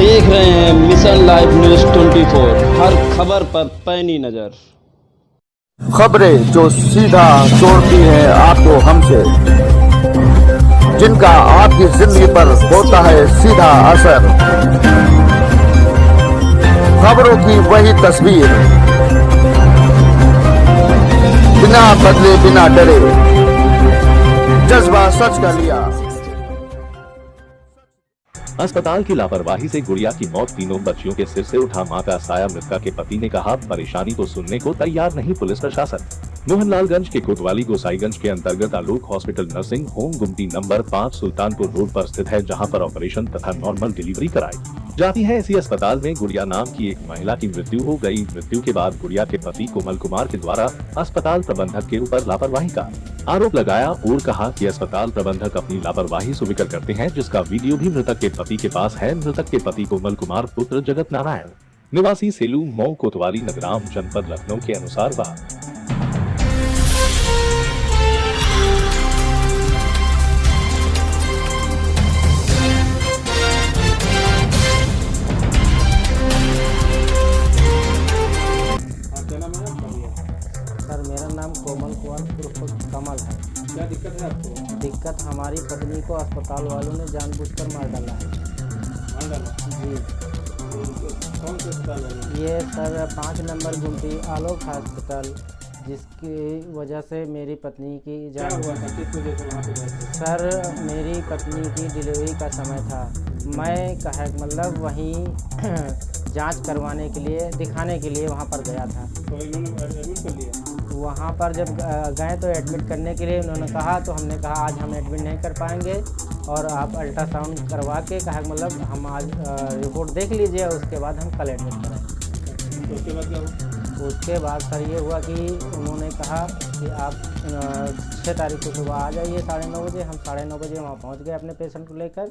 देख रहे हैं मिशन लाइव न्यूज 24, हर खबर पर पैनी नजर। खबरें जो सीधा जोड़ती हैं आपको हमसे, जिनका आपकी जिंदगी पर होता है सीधा असर। खबरों की वही तस्वीर, बिना बदले बिना डरे, जज्बा सच का लिया। अस्पताल की लापरवाही से गुड़िया की मौत, तीनों बच्चियों के सिर से उठा माता साया। मृतका के पति ने कहा, परेशानी को सुनने को तैयार नहीं पुलिस प्रशासन। मोहनलालगंज के कोतवाली गोसाईगंज के अंतर्गत आलोक हॉस्पिटल नर्सिंग होम गुमटी नंबर 5 सुल्तानपुर रोड पर स्थित है, जहां पर ऑपरेशन तथा नॉर्मल डिलीवरी कराई जाती है। इसी अस्पताल में गुड़िया नाम की एक महिला की मृत्यु हो गई। मृत्यु के बाद गुड़िया के पति कोमल कुमार के द्वारा अस्पताल प्रबंधक के ऊपर लापरवाही का आरोप लगाया और कहा कि अस्पताल प्रबंधक अपनी लापरवाही स्वीकार करते हैं, जिसका वीडियो भी मृतक के पति के पास है। मृतक के पति कोमल कुमार पुत्र जगत नारायण निवासी सेलू मऊ कोतवाली नगराम जनपद लखनऊ के अनुसार सर, मेरा नाम कोमल कुमार उर्फ कमल है। क्या दिक्कत है आपको? दिक्कत हमारी पत्नी को अस्पताल वालों ने जानबूझकर मार डाला है। मार डाला? जी। कौन से अस्पताल वाले? ये सर 5 नंबर गुमटी आलोक हॉस्पिटल, जिसकी वजह से मेरी पत्नी की क्या हुआ था? किस वजह से वहाँ पे गए थे? सर, मेरी पत्नी की डिलीवरी का समय था। मैं मतलब वहीं जांच करवाने के लिए, दिखाने के लिए वहाँ पर गया था। तो इन्होंने एडमिट कर लिया? वहाँ पर जब गए तो एडमिट करने के लिए उन्होंने कहा, तो हमने कहा आज हम एडमिट नहीं कर पाएंगे और आप अल्ट्रासाउंड करवा के कहा मतलब हम आज रिपोर्ट देख लीजिए, उसके बाद हम कल एडमिट कराएंगे। तो उसके बाद क्या हुआ? उसके बाद सर ये हुआ कि उन्होंने कहा कि आप 6 तारीख को सुबह आ जाइए 9:30 बजे। हम 9:30 बजे वहाँ पहुँच गए अपने पेशेंट को लेकर,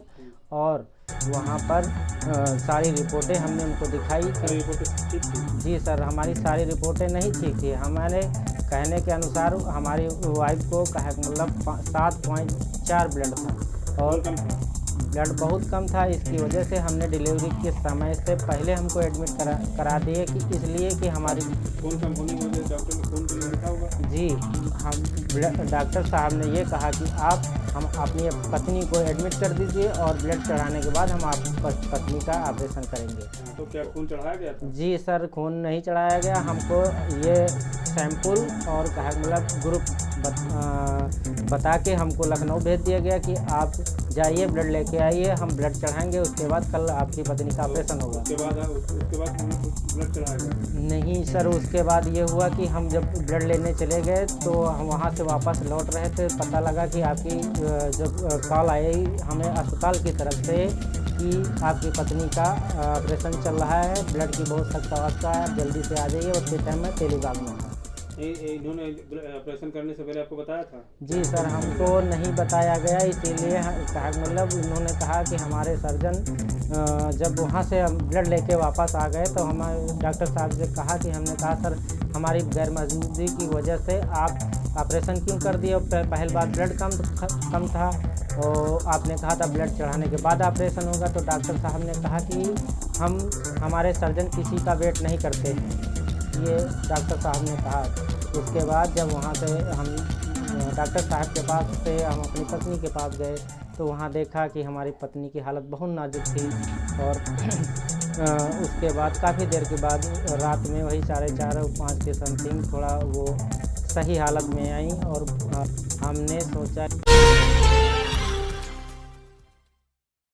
और वहाँ पर सारी रिपोर्टें हमने उनको दिखाई। रिपोर्ट ठीक थी? जी सर, हमारी सारी रिपोर्टें नहीं ठीक थी। हमारे कहने के अनुसार हमारी वाइफ को कहा मतलब 7.4 ब्लड था और ब्लड बहुत कम था। इसकी वजह से हमने डिलीवरी के समय से पहले हमको एडमिट करा दिए कि इसलिए कि हमारी कौन कंपनी में डॉक्टर ने फोन कर लिखा होगा? जी, हम डॉक्टर साहब ने ये कहा कि हम अपनी पत्नी को एडमिट कर दीजिए और ब्लड चढ़ाने के बाद हम आप पत्नी का ऑपरेशन करेंगे। तो क्या खून चढ़ाया गया था? जी सर, खून नहीं चढ़ाया गया। हमको ये सैंपल और कहा मतलब ग्रुप बता के हमको लखनऊ भेज दिया गया कि आप जाइए ब्लड लेके आइए, हम ब्लड चढ़ाएंगे, उसके बाद कल आपकी पत्नी का ऑपरेशन होगा। उसके बाद ब्लड चढ़ाया गया? नहीं सर, उसके बाद ये हुआ कि हम जब ब्लड लेने चले गए तो हम वहाँ से वापस लौट रहे थे, पता लगा कि आपकी जब कॉल आई हमें अस्पताल की तरफ से कि आपकी पत्नी का ऑपरेशन चल रहा है, ब्लड की बहुत सख्त अवस्था है, जल्दी से आ जाइए। उसके टाइम में तेलीबाग में था। इन्होंने ऑपरेशन करने से पहले आपको बताया था? जी सर, हमको नहीं बताया गया, इसीलिए कहा मतलब उन्होंने कहा कि हमारे सर्जन जब वहाँ से हम ब्लड लेके वापस आ गए तो हमारे डॉक्टर साहब से कहा कि हमने कहा सर हमारी गैर मौजूदगी की वजह से आप ऑपरेशन क्यों कर दिए? पहली बार ब्लड कम था और आपने कहा था ब्लड चढ़ाने के बाद ऑपरेशन होगा। तो डॉक्टर साहब ने कहा कि हमारे सर्जन किसी का वेट नहीं करते, ये डॉक्टर साहब ने कहा। उसके बाद जब वहाँ से हम डॉक्टर साहब के पास से हम अपनी पत्नी के पास गए तो वहाँ देखा कि हमारी पत्नी की हालत बहुत नाजुक थी और उसके बाद काफ़ी देर के बाद रात में वही 4:30 और 5 के समथिंग थोड़ा वो सही हालत में आई और हमने सोचा